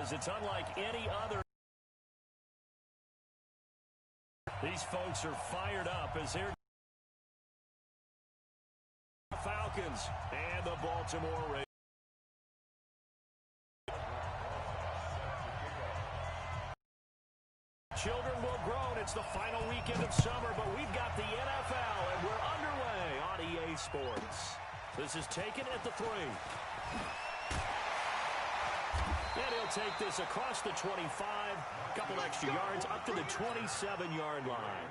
because it's unlike any other. These folks are fired up as they're Falcons and the Baltimore Ravens. Children will grow. It's the final weekend of summer, but we've got the NFL, and we're underway on EA Sports. This is taken at the 3. And he'll take this across the 25, a couple extra yards, up to the 27-yard line.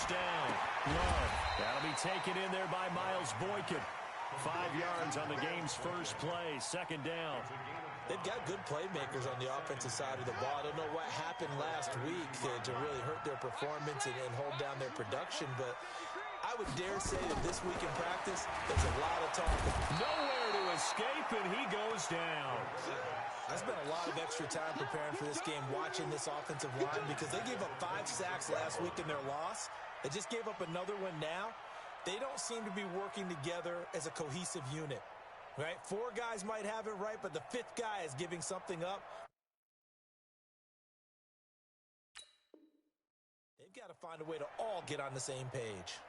Down. Love. That'll be taken in there by Miles Boykin. 5 yards on the game's first play. Second down. They've got good playmakers on the offensive side of the ball. I don't know what happened last week to really hurt their performance and hold down their production, but I would dare say that this week in practice, there's a lot of talking. Nowhere to escape, and he goes down. I spent a lot of extra time preparing for this game, watching this offensive line, because they gave up 5 sacks last week in their loss. They just gave up another one now. They don't seem to be working together as a cohesive unit, right? 4 guys might have it right, but the 5th guy is giving something up. They've got to find a way to all get on the same page.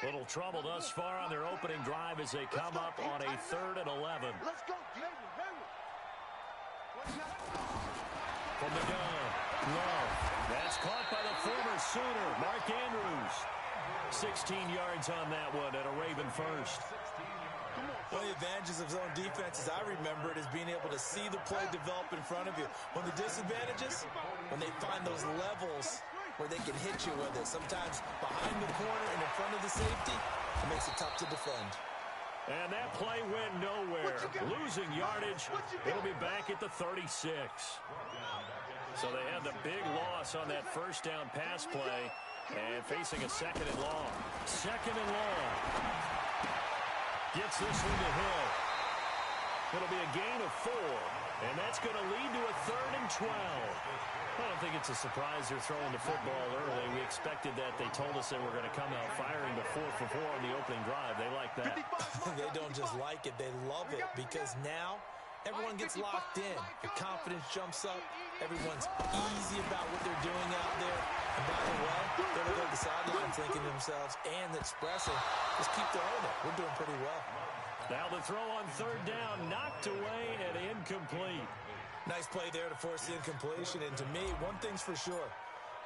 Little trouble thus far on their opening drive as they come up on a 3rd and 11. Let's go. From the gun, Love. That's caught by the former Sooner, Mark Andrews. 16 yards on that one and a Raven first. One of the advantages of zone defense, as I remember it, is being able to see the play develop in front of you. One of the disadvantages, when they find those levels where they can hit you with it. Sometimes behind the corner and in front of the safety, it makes it tough to defend. And that play went nowhere. Losing yardage. It'll be back at the 36. So they had the big loss on that first down pass play and facing a 2nd and long. 2nd and long. Gets this one to Hill. It'll be a gain of 4. And that's going to lead to a 3rd and 12. I don't think it's a surprise they're throwing the football early. We expected that. They told us they were going to come out firing the 4 for 4 on the opening drive. They like that. They don't just like it. They love it, because now everyone gets locked in. The confidence jumps up. Everyone's easy about what they're doing out there. And by the way, they're going to go to the sideline thinking to themselves and expressing, just keep throwing it. We're doing pretty well. Now the throw on 3rd down, knocked away and incomplete. Nice play there to force the incompletion. And to me, one thing's for sure.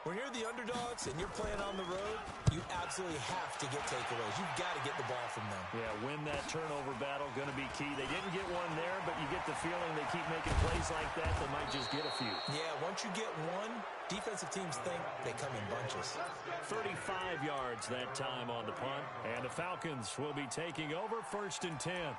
When you're the underdogs and you're playing on the road, you absolutely have to get takeaways. You've got to get the ball from them. Yeah, win that turnover battle, going to be key. They didn't get one there, but you get the feeling they keep making plays like that, they might just get a few. Yeah, once you get one, defensive teams think they come in bunches. 35 yards that time on the punt, and the Falcons will be taking over 1st and 10.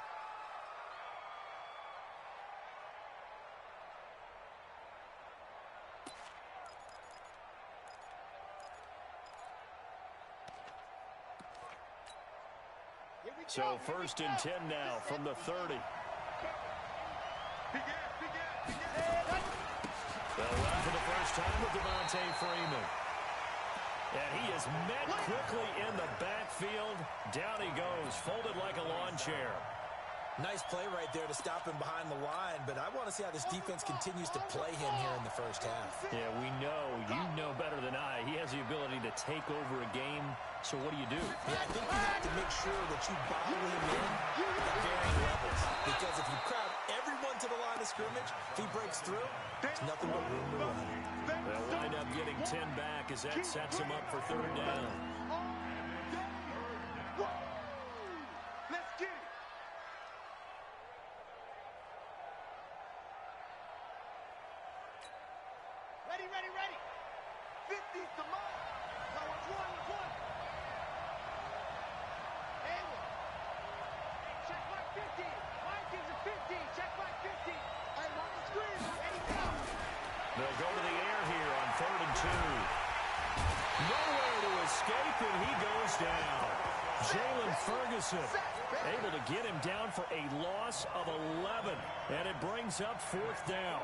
So 1st and 10 now from the 30. They'll run for the first time with Devontae Freeman. And he is met quickly in the backfield. Down he goes, folded like a lawn chair. Nice play right there to stop him behind the line, but I want to see how this defense continues to play him here in the first half. Yeah, we know. You know better than I. He has the ability to take over a game, so what do? Yeah, I think you have to make sure that you bottle him in at varying levels, because if you crowd everyone to the line of scrimmage, if he breaks through, there's nothing but room to run. They'll wind up getting 10 back as that sets him up for 3rd down. Ready. 50's the mark. Now it's 1. Check mark 50. Mike gives a 50. Check mark 50. Hey, mark the screen. Ready, go. They'll go to the air here on 3rd and 2. Nowhere to escape, and he goes down. Jalen Ferguson able to get him down for a loss of 11. And it brings up 4th down.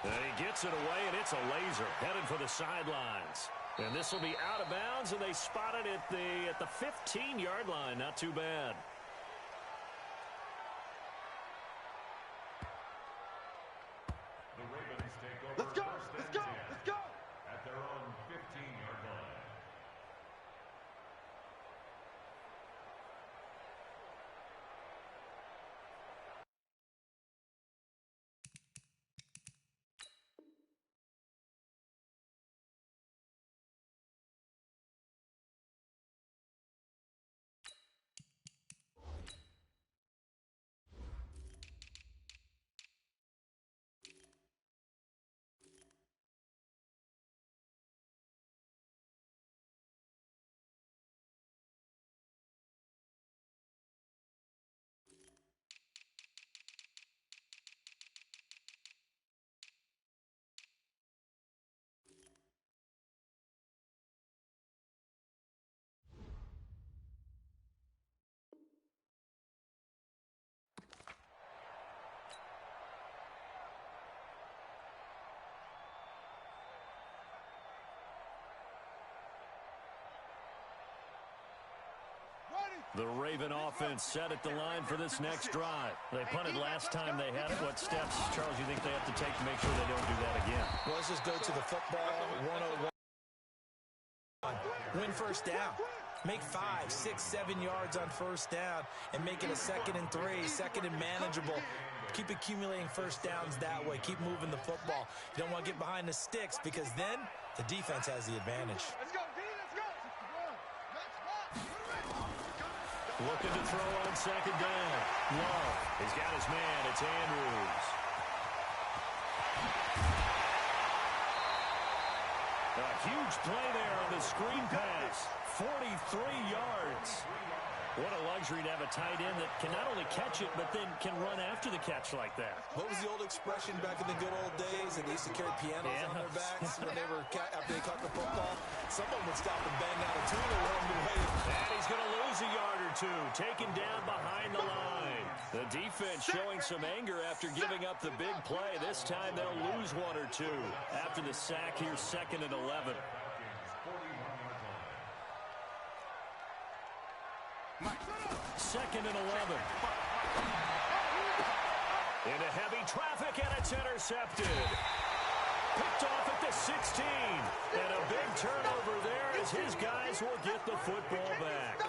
And he gets it away, and it's a laser headed for the sidelines. And this will be out of bounds, and they spot it at the 15-yard line. Not too bad. The Ravens take over. Let's go, let's go, let's go. At their own 15-yard line. The Raven offense set at the line for this next drive. They punted last time they had it. What steps, Charles, you think they have to take to make sure they don't do that again? Well, let's just go to the football 101. Win first down. Make 5, 6, 7 yards on first down and make it a 2nd and 3, 2nd and manageable. Keep accumulating first downs that way. Keep moving the football. You don't want to get behind the sticks because then the defense has the advantage. Let's go, D, let's go. Looking to throw on 2nd down. Love. He's got his man. It's Andrews. A huge play there on the screen pass. 43 yards. What a luxury to have a tight end that can not only catch it, but then can run after the catch like that. What was the old expression back in the good old days? And they used to carry pianos on their backs when they were after they caught the football. Someone would stop and bang out a tune along the way. And he's going to lose a yard or two, taken down behind the line. The defense showing some anger after giving up the big play. This time they'll lose 1 or 2 after the sack here, 2nd and 11. Second and 11. Into heavy traffic, and it's intercepted. Picked off at the 16. And a big turnover there as his guys will get the football back.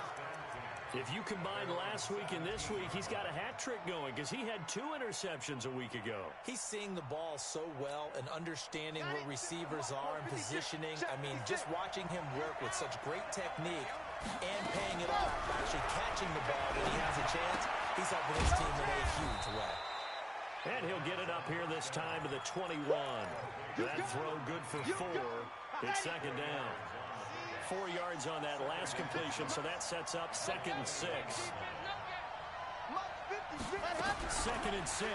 If you combine last week and this week, he's got a hat trick going because he had 2 interceptions a week ago. He's seeing the ball so well and understanding where receivers are and positioning. I mean, just watching him work with such great technique and paying it off, actually catching the ball when he has a chance, he's helping his team in a huge way. And he'll get it up here this time to the 21. That throw good for 4. It's 2nd down. 4 yards on that last completion, so that sets up 2nd and 6. 2nd and 6.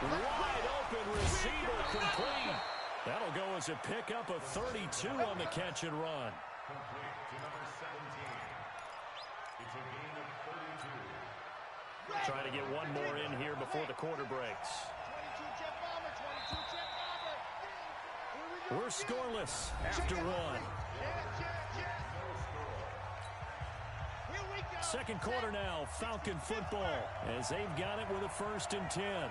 Wide open receiver complete. That'll go as a pickup of 32 on the catch and run. Complete to number 17. It's a gain of 32. Trying to get one more in here before the quarter breaks. 22 jet bomber, 22 jet bomber. We're scoreless after 1. Second quarter now, Falcon football, as they've got it with a 1st and 10.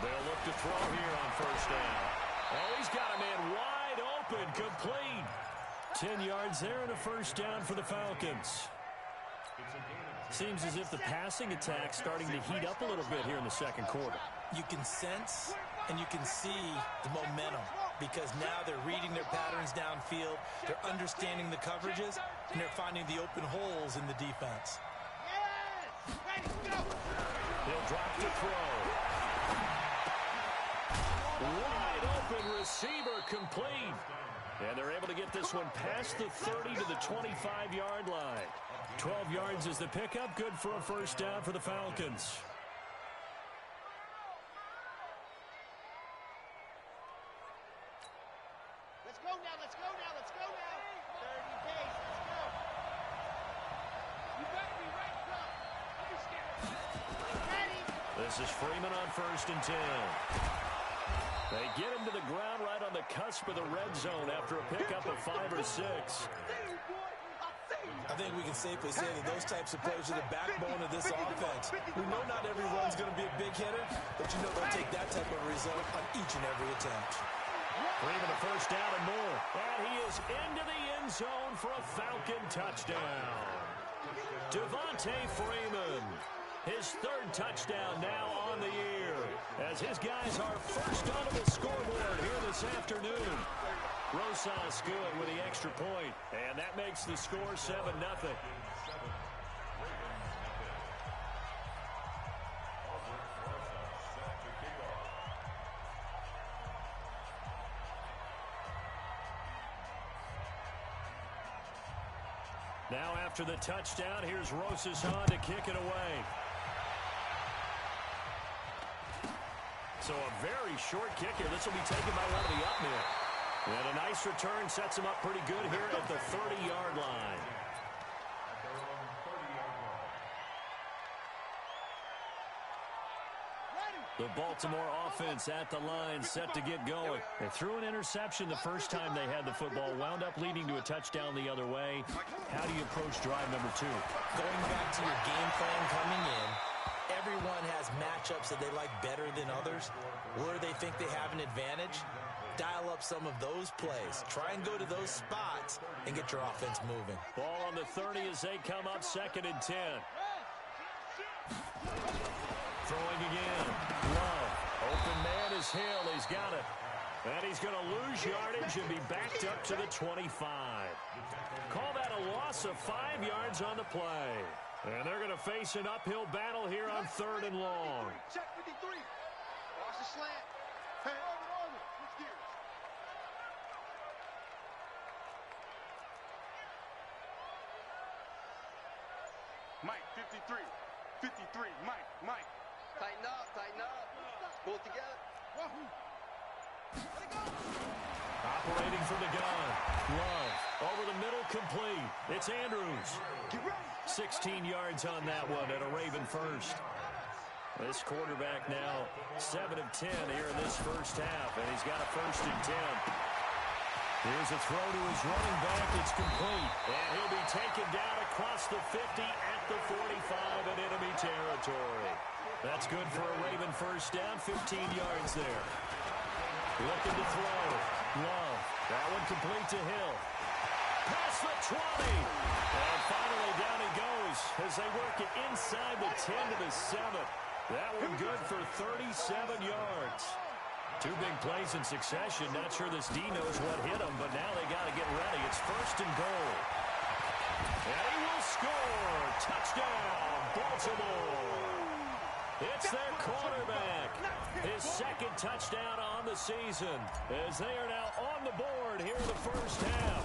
They'll look to throw here on 1st down. Oh, he's got a man wide open, complete. 10 yards there and a 1st down for the Falcons. Seems as if the passing attack's starting to heat up a little bit here in the second quarter. You can sense and you can see the momentum because now they're reading their patterns downfield, they're understanding the coverages, and they're finding the open holes in the defense. He'll drop to throw. Wide open receiver complete. And they're able to get this one past the 30 to the 25-yard line. 12 yards is the pickup. Good for a first down for the Falcons. Let's go now, let's go now, let's go now. 30 pace, let's go. You better be ready, bro. Don't be scared. Ready. This is Freeman on 1st and 10. They get him to the ground right on the cusp of the red zone after a pickup of 5 or 6. I think we can safely say that those types of plays are the backbone of this offense. We know not every run's going to be a big hitter, but you know they'll take that type of result on each and every attempt. Freeman a first down and more. And he is into the end zone for a Falcon touchdown. Devontae Freeman. His 3rd touchdown now on the year, as his guys are first onto the scoreboard here this afternoon. Rosas good with the extra point, and that makes the score 7-0. Now after the touchdown, here's Rosas on to kick it away. So a very short kick here. This will be taken by one of the up men. And a nice return sets him up pretty good here at the 30-yard line. The Baltimore offense at the line, set to get going. They threw an interception the first time they had the football, wound up leading to a touchdown the other way. How do you approach drive number 2? Going back to your game plan coming in, everyone has matchups that they like better than others. Where they think they have an advantage, dial up some of those plays. Try and go to those spots and get your offense moving. Ball on the 30 as they come up 2nd and 10. Throwing again. Love. Open man is Hill. He's got it. And he's going to lose yardage and be backed up to the 25. Call that a loss of 5 yards on the play. And they're going to face an uphill battle here on 3rd and long. Check 53. Watch the slant. Hey, over. Switch gears. Mike, 53. 53. Mike. Tighten up, tighten up. Pull it together. Operating from the gun. Love. Over the middle, complete. It's Andrews. 16 yards on that one at a Raven first. This quarterback now 7 of 10 here in this first half, and he's got a 1st and 10. Here's a throw to his running back. It's complete, and he'll be taken down across the 50 at the 45 in enemy territory. That's good for a Raven first down, 15 yards there. Looking to throw. Love. That one complete to Hill. Past the 20. And finally down he goes as they work it inside the 10 to the 7. That one good for 37 yards. 2 big plays in succession. Not sure this D knows what hit him, but now they got to get ready. It's 1st and goal. And he will score. Touchdown, Baltimore. It's their quarterback. His 2nd touchdown on the season as they are now on the board here in the first half.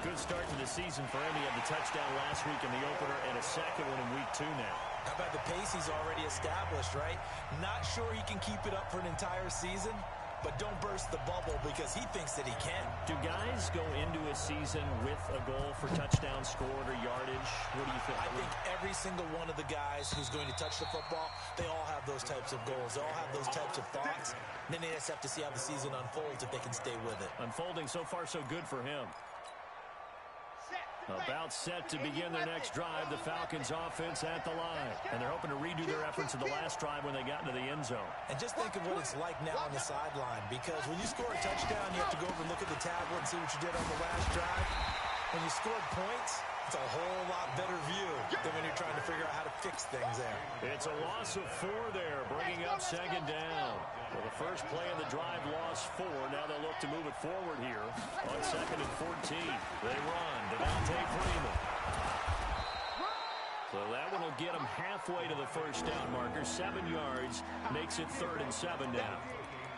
Good start to the season for him. He had the touchdown last week in the opener and a 2nd one in week 2 now. How about the pace he's already established, right? Not sure he can keep it up for an entire season, but don't burst the bubble because he thinks that he can. Do guys go into a season with a goal for touchdown scored or yardage? What do you think? I think every single one of the guys who's going to touch the football, they all have those types of goals. They all have those types of thoughts. And then they just have to see how the season unfolds if they can stay with it. Unfolding so far so good for him. About set to begin their next drive, the Falcons offense at the line. And they're hoping to redo their efforts of the last drive when they got into the end zone. And just think of what it's like now on the sideline, because when you score a touchdown, you have to go over and look at the tablet and see what you did on the last drive. When you scored points, it's a whole lot better view than when you're trying to figure out how to fix things there. It's a loss of 4 there, bringing up 2nd down. Well, the first play of the drive lost 4. Now they'll look to move it forward here on 2nd and 14. They run. Devontae Freeman. So that one will get them halfway to the first down marker. 7 yards makes it 3rd and 7 now.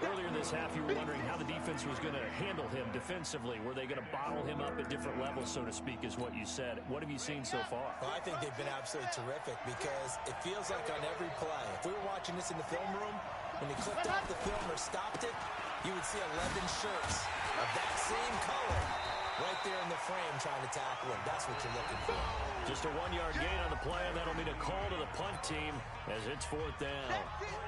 Earlier in this half, you were wondering how the defense was going to handle him defensively. Were they going to bottle him up at different levels, so to speak, is what you said. What have you seen so far? Well, I think they've been absolutely terrific because it feels like on every play, if we were watching this in the film room, when he clicked off the film or stopped it, you would see 11 shirts of that same color right there in the frame trying to tackle him. That's what you're looking for. Just a 1-yard gain on the play, and that'll mean a call to the punt team as it's 4th down.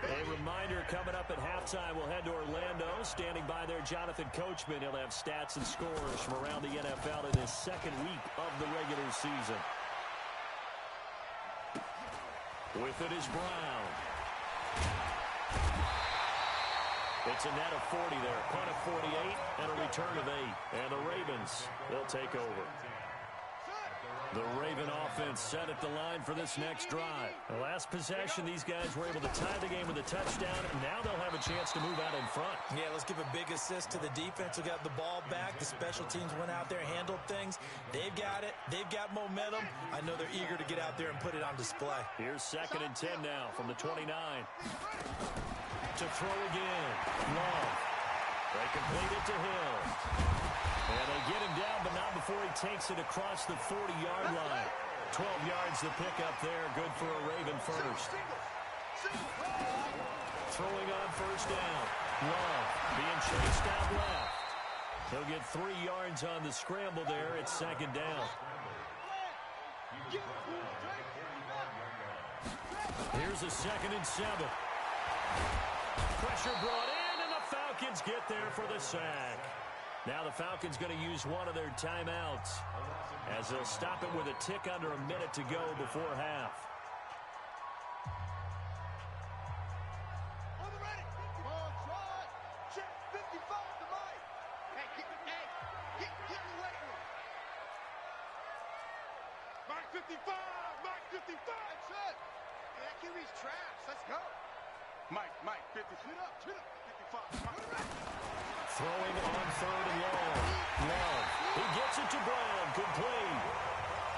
A reminder, coming up at halftime, we'll head to Orlando. Standing by there, Jonathan Coachman. He'll have stats and scores from around the NFL in his second week of the regular season. With it is Brown. It's a net of 40 there. Punt of 48 and a return of 8. And the Ravens, they'll take over. The Raven offense set at the line for this next drive. The last possession, these guys were able to tie the game with a touchdown, and now they'll have a chance to move out in front. Yeah, let's give a big assist to the defense who got the ball back. The special teams went out there, handled things. They've got it. They've got momentum. I know they're eager to get out there and put it on display. Here's 2nd and 10 now from the 29. To throw again. Love. They complete it to Hill. And they get him down, but not before he takes it across the 40-yard line. 12 yards to pick up there. Good for a Raven first. Throwing on 1st down. Love being chased out left. He'll get 3 yards on the scramble there. It's 2nd down. Here's a 2nd and 7. Pressure brought in, and the Falcons get there for the sack. Now the Falcons going to use one of their timeouts as they'll stop it with a tick under a minute to go before half. On the ready. Come on, try. Check 55 to Mike. Hey, get in the weight room. Mike 55, Mike 55. That's it. Hey, that QB's trash. Let's go. Mike 50. Chin up. 55. Mike. Throwing on 3rd and long. Love. He gets it to Brown. Complete.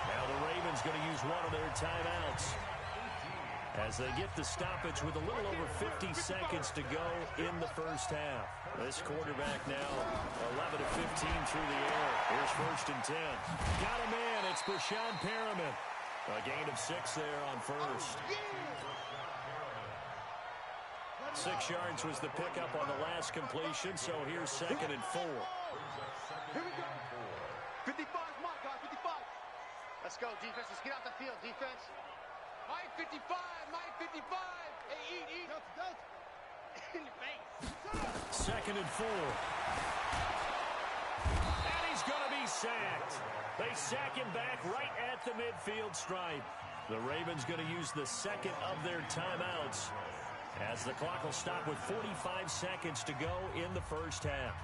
Now the Ravens going to use one of their timeouts as they get the stoppage with a little over 50 seconds to go in the first half. This quarterback now 11 of 15 through the air. Here's 1st and 10. Got a man. It's Brashad Perriman. A gain of 6 there on 1st. 6 yards was the pickup on the last completion, so here's 2nd and 4. Here we go. 55 is my guy, 55. Let's go, defense. Let's get out the field, defense. Mike 55, Mike 55. Hey, eat. Don't. In your face. 2nd and 4. And he's going to be sacked. They sack him back right at the midfield stripe. The Ravens going to use the 2nd of their timeouts as the clock will stop with 45 seconds to go in the first half.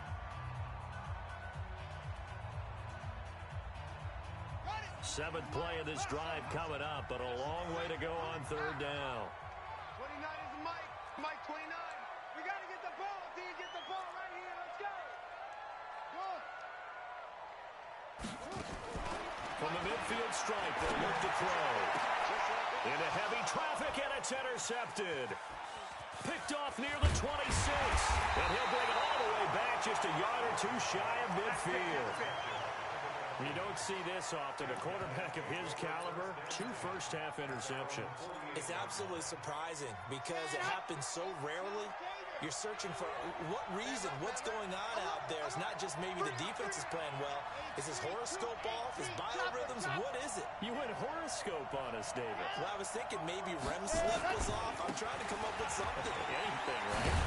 Seventh play of this drive coming up, but a long way to go on 3rd down. 29 is Mike. Mike 29. We got to get the ball. D, get the ball right here. Let's go. From the midfield stripe, they'll look to throw. Into heavy traffic, and it's intercepted. Picked off near the 26. And he'll bring it all the way back just a yard or 2 shy of midfield. You don't see this often. A quarterback of his caliber, 2 first-half interceptions. It's absolutely surprising because it happens so rarely. You're searching for what reason, what's going on out there. It's not just maybe the defense is playing well. Is his horoscope off? His biorhythms? What is it? You went horoscope on us, David. Well, I was thinking maybe REM sleep was off. I'm trying to come up with something. Anything, right?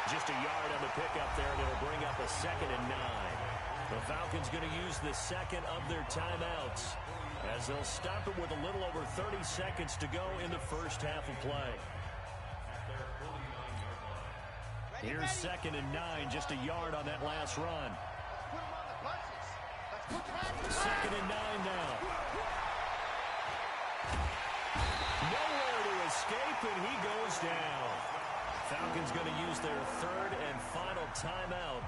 Just a yard on the pickup there, and it'll bring up a 2nd and 9. The Falcons going to use the 2nd of their timeouts as they'll stop it with a little over 30 seconds to go in the first half of play. Here's 2nd and 9, just a yard on that last run. 2nd and 9 now. Nowhere to escape, and he goes down. Falcons going to use their 3rd and final timeout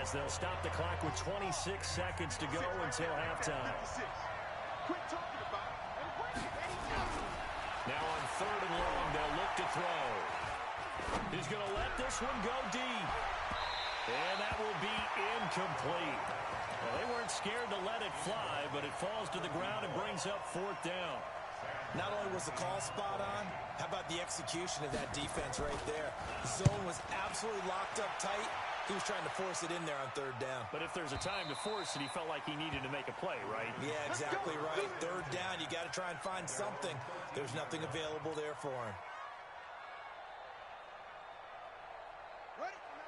as they'll stop the clock with 26 seconds to go until halftime. Now on 3rd and long, they'll look to throw. He's going to let let this one go deep. And that will be incomplete. Well, they weren't scared to let it fly, but it falls to the ground and brings up 4th down. Not only was the call spot on, how about the execution of that defense right there? The zone was absolutely locked up tight. He was trying to force it in there on 3rd down. But if there's a time to force it, he felt like he needed to make a play, right? Yeah, exactly right. 3rd down, you got to try and find something. There's nothing available there for him.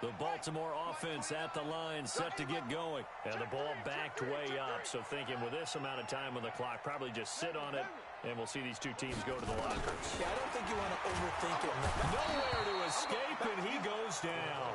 The Baltimore offense at the line, set to get going. And the ball backed way up, so thinking with this amount of time on the clock, probably just sit on it, and we'll see these two teams go to the lockers. Yeah, I don't think you want to overthink it. Nowhere to escape, and he goes down.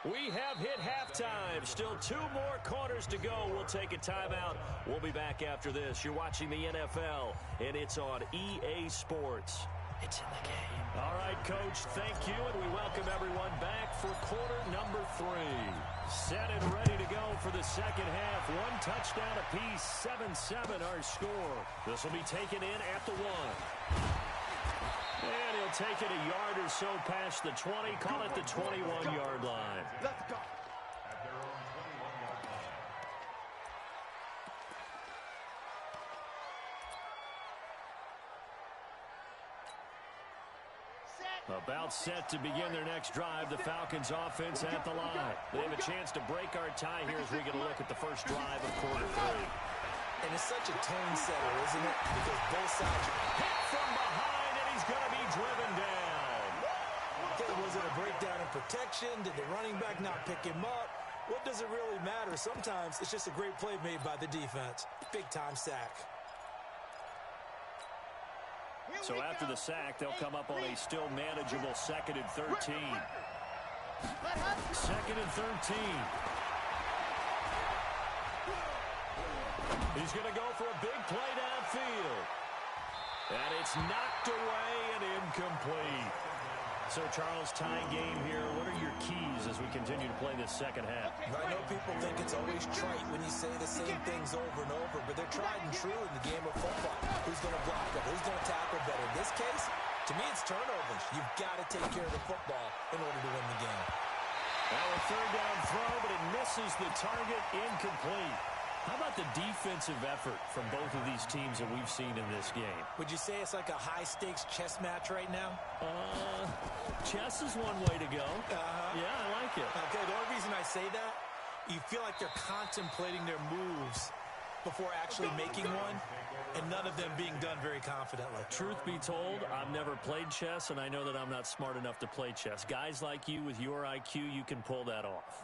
We have hit halftime. Still 2 more quarters to go. We'll take a timeout. We'll be back after this. You're watching the NFL, and it's on EA Sports. It's in the game. All right, Coach, thank you, and we welcome everyone back for quarter number 3. Set and ready to go for the second half. 1 touchdown apiece, 7-7 our score. This will be taken in at the 1. And he'll take it a yard or so past the 20, call it the 21-yard line. Let's go. At their own 21-yard line. About set to begin their next drive, the Falcons offense at the line. They have a chance to break our tie here as we get a look at the first drive of quarter 3. And it's such a tone setter, isn't it? Because both sides hit from behind, and he's going to be driven down. Okay, was it a breakdown in protection? Did the running back not pick him up? What does it really matter? Sometimes it's just a great play made by the defense. Big-time sack. So after the sack, they'll come up on a still manageable 2nd and 13. 2nd and 13. He's going to go for a big play downfield. And it's knocked away and incomplete. So, Charles, tying game here. What are your keys as we continue to play this second half? I know people think it's always trite when you say the same things over and over, but they're tried and true in the game of football. Who's going to block better? Who's going to tackle better? In this case, to me, it's turnovers. You've got to take care of the football in order to win the game. Now a 3rd down throw, but it misses the target, incomplete. How about the defensive effort from both of these teams that we've seen in this game? Would you say it's like a high-stakes chess match right now? Chess is one way to go. Yeah, I like it. Okay, the only reason I say that, you feel like they're contemplating their moves before actually making one, and none of them being done very confidently. Truth be told, I've never played chess, and I know that I'm not smart enough to play chess. Guys like you with your IQ, you can pull that off.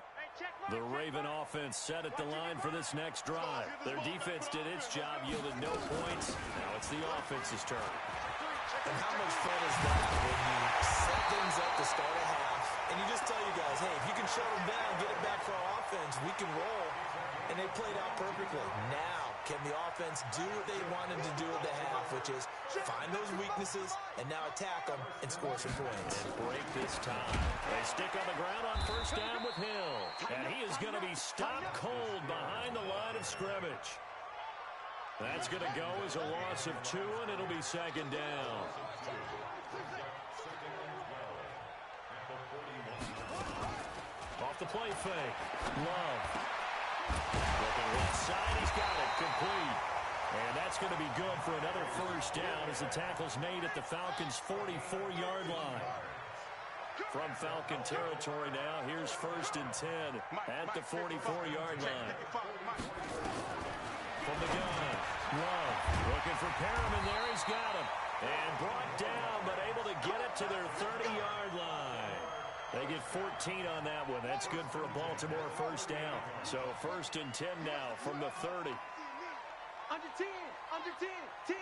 The Raven offense set at the line for this next drive. Their defense did its job, yielded no points. Now it's the offense's turn. And how much fun is that when you set things up to start a half, and you just tell you guys, hey, if you can shut them down, get it back for our offense, we can roll. And they played out perfectly. Now, can the offense do what they wanted to do at the half, which is find those weaknesses and now attack them and score some points. And break this time. They stick on the ground on 1st down with Hill. And he is going to be stopped cold behind the line of scrimmage. That's going to go as a loss of 2, and it'll be 2nd down. Off the play fake. Love. Looking left side, he's got it, complete. And that's going to be good for another 1st down as the tackle's made at the Falcons' 44-yard line. From Falcon territory now, here's 1st and 10 at the 44-yard line. From the gun, Love looking for Perriman there, he's got him. And brought down, but able to get it to their 30-yard line. They get 14 on that one. That's good for a Baltimore 1st down. So 1st and 10 now from the 30. Under 10, under 10, 10.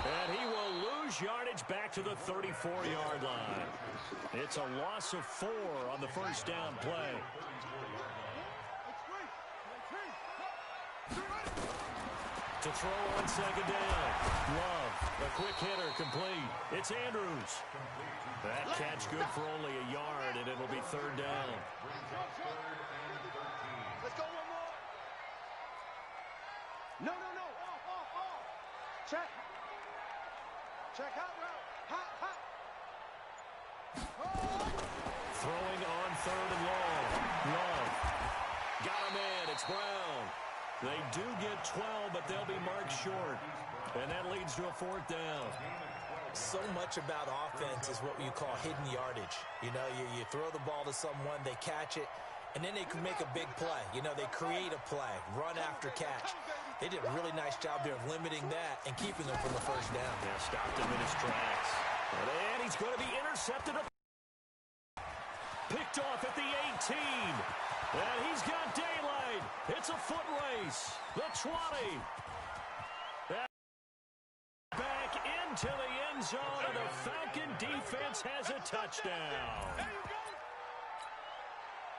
And he will lose yardage back to the 34-yard line. It's a loss of 4 on the 1st down play. To throw on 2nd down. Love, a quick hitter, complete. It's Andrews. That catch good for only a yard, and it'll be 3rd down. Let's go one more. No. Off. Check. Check out route. Hot. Throwing on third and long. Love. Got a man. It's Brown. They do get 12, but they'll be marked short. And that leads to a fourth down. So much about offense is what you call hidden yardage. You know, you throw the ball to someone, they catch it, and then they can make a big play. You know, they create a play, run after catch. They did a really nice job there of limiting that and keeping them from the first down. Yeah, stopped him in his tracks. And he's going to be intercepted. Picked off at the 18. And he's got daylight. It's a foot race. The 20. Back into the end zone, and the Falcon defense has a touchdown.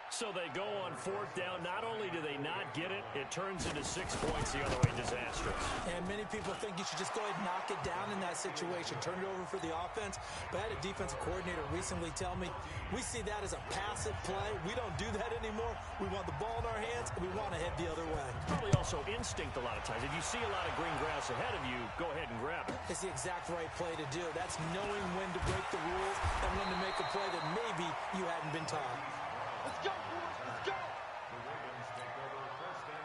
So they go on fourth down. Not only do they not get it, it turns into 6 points the other way. Disastrous. And many people think you should just go ahead and knock it down in that situation. Turn it over for the offense. But I had a defensive coordinator recently tell me, we see that as a passive play. We don't do that anymore. We want the ball in our hands, and we want to head the other way. Probably also instinct a lot of times. If you see a lot of green grass ahead of you, go ahead and grab it. It's the exact right play to do. That's knowing when to break the rules and when to make a play that maybe you hadn't been taught. Let's go, boys. Let's go. The Ravens take over first and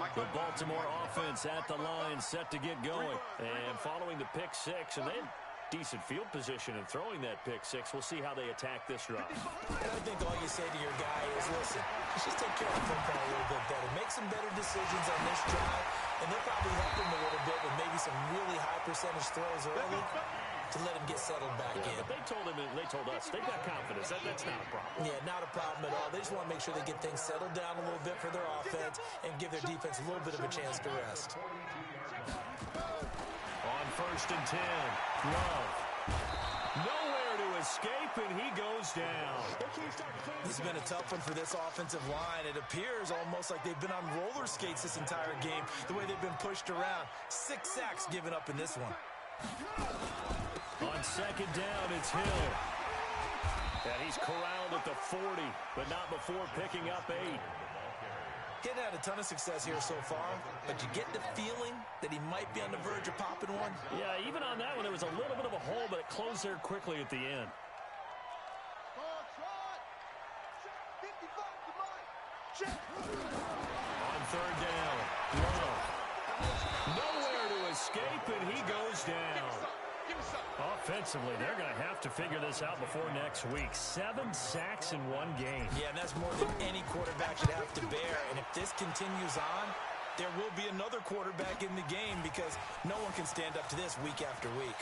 10. The Baltimore offense at the line, set to get going. And following the pick six, and they had decent field position in throwing that pick six. We'll see how they attack this drive. I think all you say to your guy is, listen, let's just take care of the football a little bit better. Make some better decisions on this drive, and they'll probably help him a little bit with maybe some really high percentage throws early to let him get settled back in. But they told us they've got confidence. That's not a problem. Yeah, not a problem at all. They just want to make sure they get things settled down a little bit for their offense and give their defense a little bit of a chance to rest. On first and 10, Love. Nowhere to escape, and he goes down. This has been a tough one for this offensive line. It appears almost like they've been on roller skates this entire game, the way they've been pushed around. 6 sacks given up in this one. On second down, it's Hill. And he's corralled at the 40, but not before picking up 8. Getting had a ton of success here so far, but you get the feeling that he might be on the verge of popping one. Yeah, even on that one, there was a little bit of a hole, but it closed there quickly at the end. On third down, Love. Nowhere to escape, and he goes down. Offensively, they're going to have to figure this out before next week. 7 sacks in one game. Yeah, and that's more than any quarterback should have to bear. And if this continues on, there will be another quarterback in the game because no one can stand up to this week after week.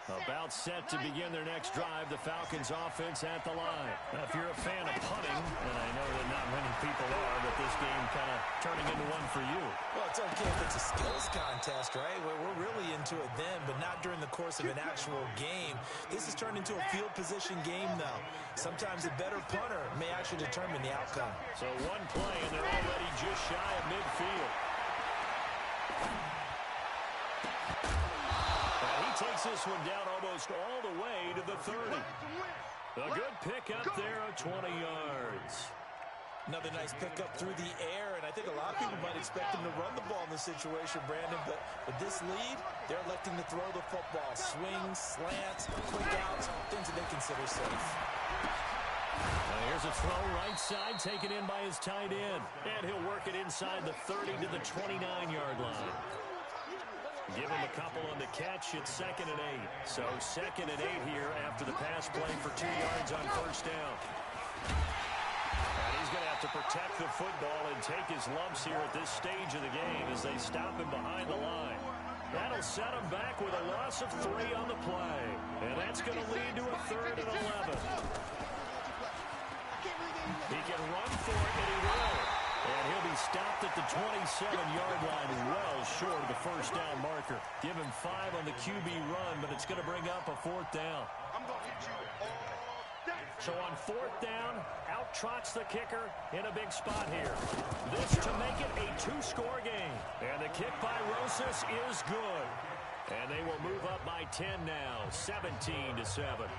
About set to begin their next drive, the Falcons offense at the line. Now, if you're a fan of punting, and I know that not many people are, but this game kind of turning into one for you. Well, it's okay if it's a skills contest, right? We're really into it then, but not during the course of an actual game. This has turned into a field position game, though. Sometimes a better punter may actually determine the outcome. So one play, and they're already just shy of midfield. Takes this one down almost all the way to the 30. A good pickup there of 20 yards. Another nice pickup through the air, and I think a lot of people might expect him to run the ball in this situation, Brandon, but with this lead, they're electing to throw the football. Swings, slants, quick outs, things that they consider safe. Here's a throw right side, taken in by his tight end, and he'll work it inside the 30 to the 29-yard line. Give him a couple on the catch. It's 2nd and 8. So 2nd and 8 here after the pass play for 2 yards on first down. And he's going to have to protect the football and take his lumps here at this stage of the game as they stop him behind the line. That'll set him back with a loss of 3 on the play. And that's going to lead to a 3rd and 11. He can run for it, and he will. And he'll be stopped at the 27-yard line, well short of the first down marker. Give him 5 on the QB run, but it's going to bring up a 4th down. I'm going to hit you all So on fourth down, out trots the kicker in a big spot here. This to make it a two-score game. And the kick by Rosas is good. And they will move up by 10 now, 17-7.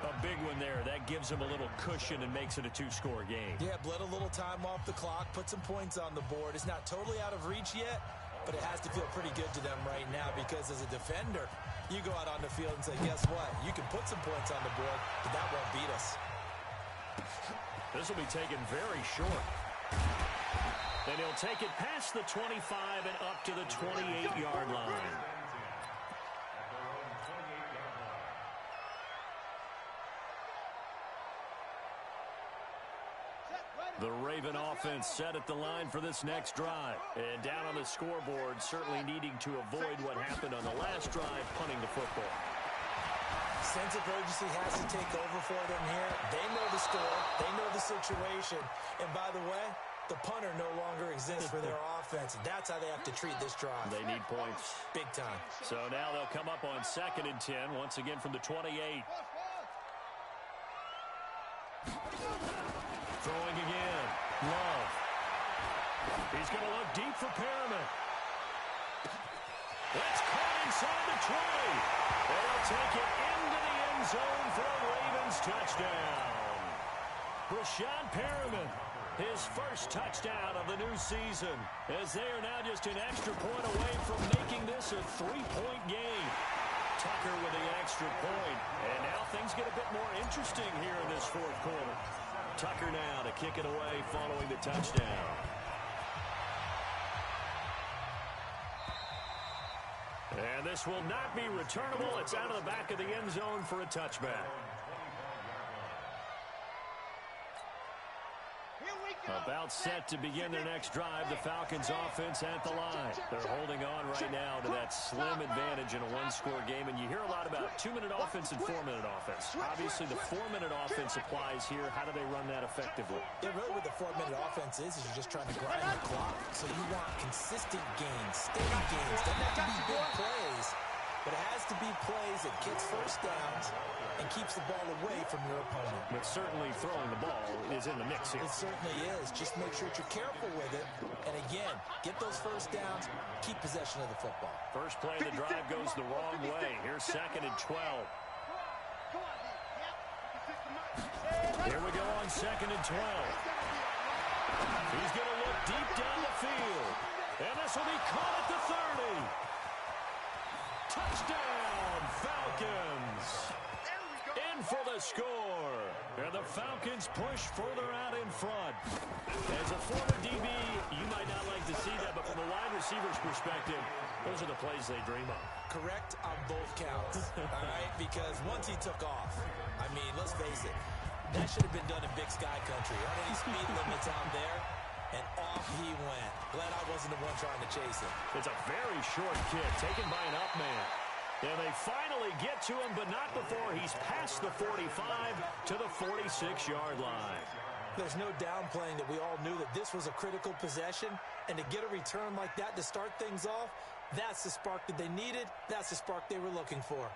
A big one there. That gives them a little cushion and makes it a two-score game. Yeah, bled a little time off the clock, put some points on the board. It's not totally out of reach yet, but it has to feel pretty good to them right now because as a defender, you go out on the field and say, guess what? You can put some points on the board, but that won't beat us. This will be taken very short. Then he'll take it past the 25 and up to the 28-yard line. The Raven offense set at the line for this next drive. And down on the scoreboard, certainly needing to avoid what happened on the last drive, punting the football. Sense of urgency has to take over for them here. They know the score. They know the situation. And by the way, the punter no longer exists for their offense. That's how they have to treat this drive. They need points. Big time. So now they'll come up on 2nd and 10, once again from the 28. Throwing again. Love. He's going to look deep for Perriman. That's caught inside the 20. They'll take it into the end zone for a Ravens touchdown. Rashad Perriman, his first touchdown of the new season, as they are now just an extra point away from making this a 3-point game. Tucker with the extra point, and now things get a bit more interesting here in this fourth quarter. Tucker now to kick it away following the touchdown. And this will not be returnable. It's out of the back of the end zone for a touchback. About set to begin their next drive, the Falcons offense at the line. They're holding on right now to that slim advantage in a one-score game, and you hear a lot about 2-minute offense and 4-minute offense. Obviously, the 4-minute offense applies here. How do they run that effectively? Yeah, really what the 4-minute offense is you're just trying to grind the clock. So you want consistent gains, steady gains. Doesn't have to be big plays, but it has to be plays that gets first downs and keeps the ball away from your opponent. But certainly throwing the ball is in the mix here. It certainly is. Just make sure that you're careful with it. And again, get those first downs, keep possession of the football. First play of the drive goes the wrong way. Here's 2nd and 12. Here we go on 2nd and 12. He's going to look deep down the field. And this will be caught at the 30. Touchdown, Falcons. In for the score. And the Falcons push further out in front. As a former DB, you might not like to see that, but from a wide receiver's perspective, those are the plays they dream of. Correct on both counts, all right? Because once he took off, I mean, let's face it, that should have been done in Big Sky Country. Aren't any speed limits out there? And off he went. Glad I wasn't the one trying to chase him. It's a very short kick taken by an up man. And they finally get to him, but not before he's past the 45 to the 46-yard line. There's no downplaying that we all knew that this was a critical possession, and to get a return like that to start things off, that's the spark that they needed. That's the spark they were looking for.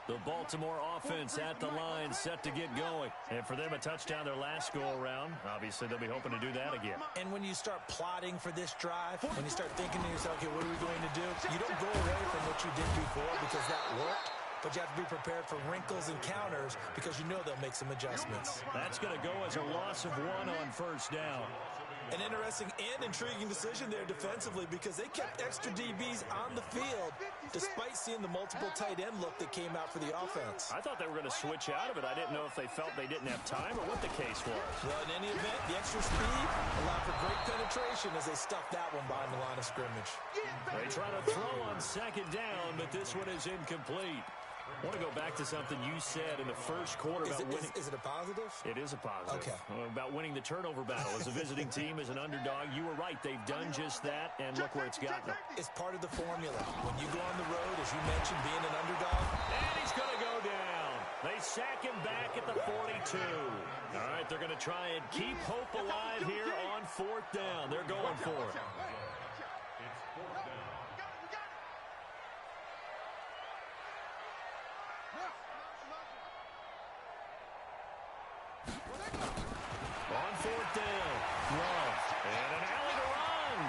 The Baltimore offense at the line set to get going. And for them, a touchdown their last go-around. Obviously, they'll be hoping to do that again. And when you start plotting for this drive, when you start thinking to yourself, okay, what are we going to do? You don't go away from what you did before because that worked. But you have to be prepared for wrinkles and counters because you know they'll make some adjustments. That's going to go as a loss of 1 on first down. An interesting and intriguing decision there defensively because they kept extra DBs on the field despite seeing the multiple tight end look that came out for the offense. I thought they were going to switch out of it. I didn't know if they felt they didn't have time or what the case was. Well, in any event, the extra speed allowed for great penetration as they stuffed that one behind the line of scrimmage. They try to throw on 2nd down, but this one is incomplete. I want to go back to something you said in the first quarter about winning. Is it a positive? It is a positive. Okay. About winning the turnover battle as a visiting team, as an underdog. You were right. They've done just that, and look where it's gotten them. It's part of the formula. When you go on the road, as you mentioned, being an underdog. And he's going to go down. They sack him back at the 42. All right, they're going to try and keep hope alive here on 4th down. They're going for it. On fourth down, Love, and an alley to run.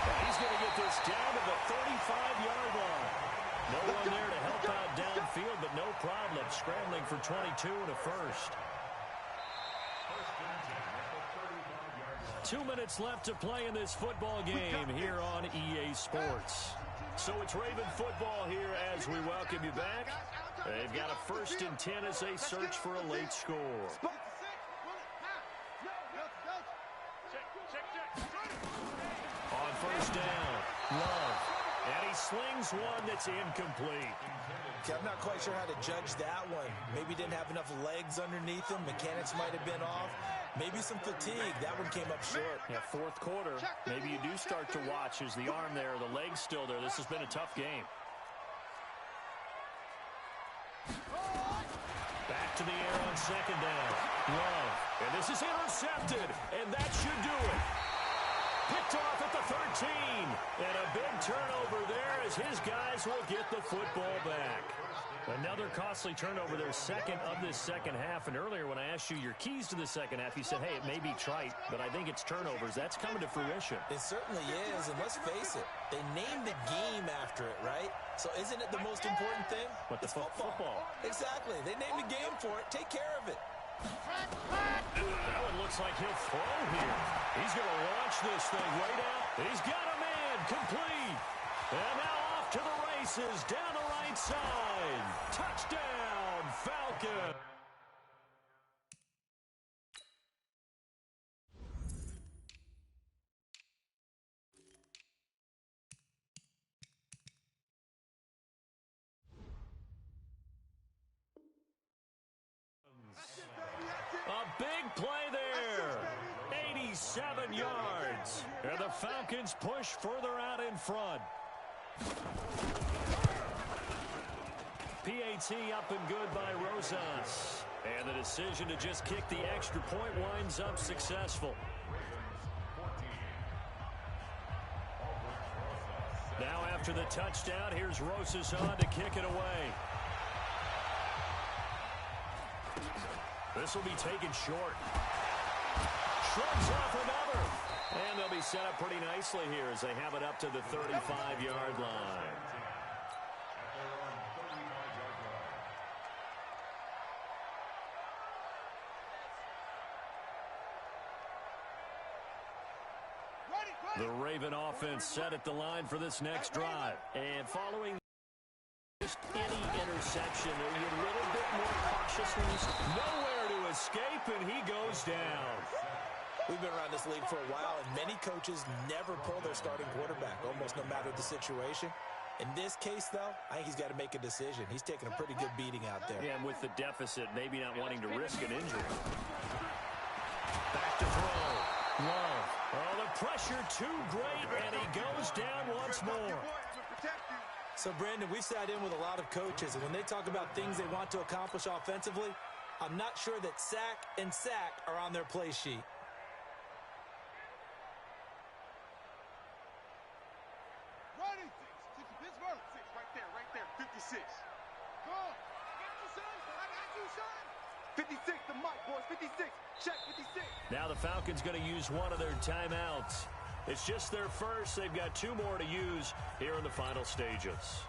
And he's going to get this down to the 35-yard line. No one there to help out downfield, but no problem scrambling for 22 and a first. 2 minutes left to play in this football game here on EA Sports. So it's Raven football here as we welcome you back. They've got a 1st and 10 as they search for a late score. On first down, Love. And he slings one that's incomplete. Okay, I'm not quite sure how to judge that one. Maybe didn't have enough legs underneath him. Mechanics might have been off. Maybe some fatigue. That one came up short. Yeah, fourth quarter, maybe you do start to watch as the arm there, the leg's still there. This has been a tough game. Back to the air on second down. Love. And this is intercepted. And that should do it. Picked off at the 13. And a big turnover there as his guys will get the football back. Another costly turnover there, second of this second half. And earlier when I asked you your keys to the second half, you said, hey, it may be trite, but I think it's turnovers. That's coming to fruition. It certainly is, and let's face it, they named the game after it, right? So isn't it the most important thing? What, the football? Exactly. They named the game for it. Take care of it. That one looks like he'll throw here. He's going to launch this thing right out. He's got a man complete. And now off to the races down the right side. Touchdown, Falcon. A big play there. 87 yards. And the Falcons push further out in front. PAT up and good by Rosas. And the decision to just kick the extra point winds up successful. Now after the touchdown, here's Rosas on to kick it away. This will be taken short. Shrugs off another. And they'll be set up pretty nicely here as they have it up to the 35-yard line. The Raven offense set at the line for this next drive. And following just any interception, are you a little bit more cautious when he's nowhere to escape, and he goes down. We've been around this league for a while, and many coaches never pull their starting quarterback, almost no matter the situation. In this case, though, I think he's got to make a decision. He's taking a pretty good beating out there. Yeah, and with the deficit, maybe not wanting to risk an injury. Back to throw. Love. Oh, the pressure too great, and he goes down once more. So, Brandon, we've sat in with a lot of coaches, and when they talk about things they want to accomplish offensively, I'm not sure that sack and sack are on their play sheet. Running six. Pittsburgh. Six. Right there. 56. Go. I got you, son. 56. The mic, boys. 56. Check. 56. Now the Falcons going to use one of their timeouts. It's just their first. They've got two more to use here in the final stages.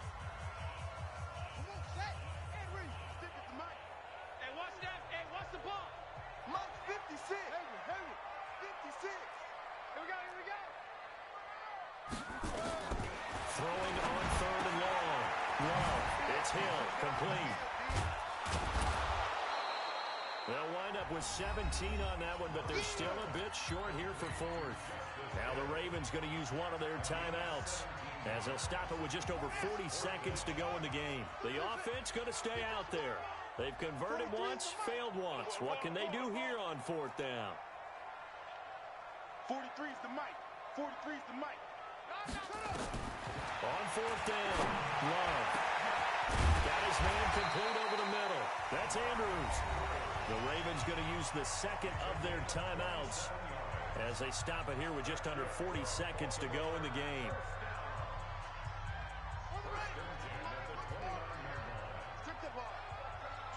Come on, set. And read. Stick it to Mike. Hey, watch that. Hey, watch the ball. Mike, 56. Henry. 56. Here we go. Throwing on third and long. Love. It's Hill. Complete. They'll wind up with 17 on that one, but they're still a bit short here for fourth. Now the Ravens going to use one of their timeouts as they'll stop it with just over 40 seconds to go in the game. The offense going to stay out there. They've converted once, failed once. What can they do here on fourth down? 43's the mic. 43's the mic. On fourth down, Love. Got his man complete over the middle. That's Andrews. The Ravens going to use the second of their timeouts as they stop it here with just under 40 seconds to go in the game.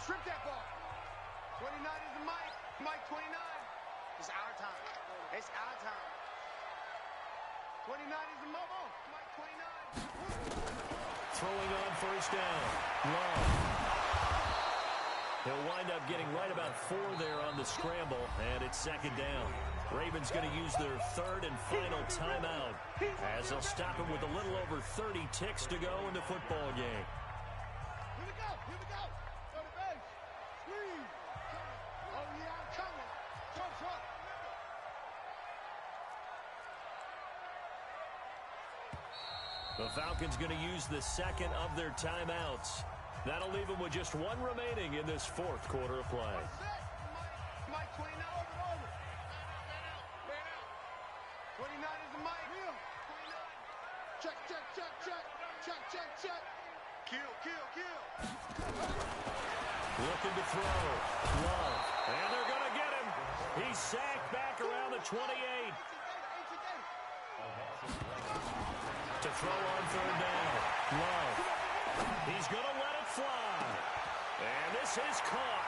Strip that ball. 29. Mike 29. It's our time. It's our time. 29 is the mobile. Mike 29. Throwing on first down. Love. He'll wind up getting right about 4 there on the scramble, and it's second down. Ravens going to use their third and final timeout as they'll stop him with a little over 30 ticks to go in the football game. Here we go. Here we go. Go to base. Squeeze. Oh, yeah, I'm coming. Jump up. The Falcons going to use the second of their timeouts. That'll leave them with just 1 remaining in this fourth quarter of play. Mike 29. 29 is the Mike. 29. Check, check, check, check. Check, check, check. Kill, kill, kill. Looking to throw. Love. And they're going to get him. He's sacked back around the 28. To throw on third down. Love. He's going to let it fly. And this is caught.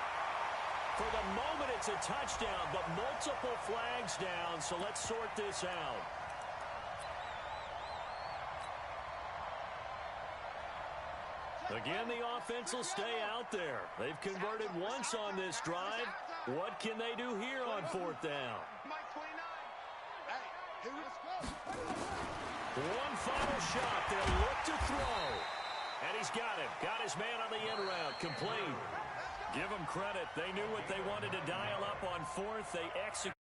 For the moment, it's a touchdown, but multiple flags down, so let's sort this out. Again, the offense will stay out there. They've converted once on this drive. What can they do here on fourth down? Mike 29. Hey, here we go. One final shot. They'll look to throw. And he's got him. Got his man on the end route. Complete. Give them credit. They knew what they wanted to dial up on fourth. They executed.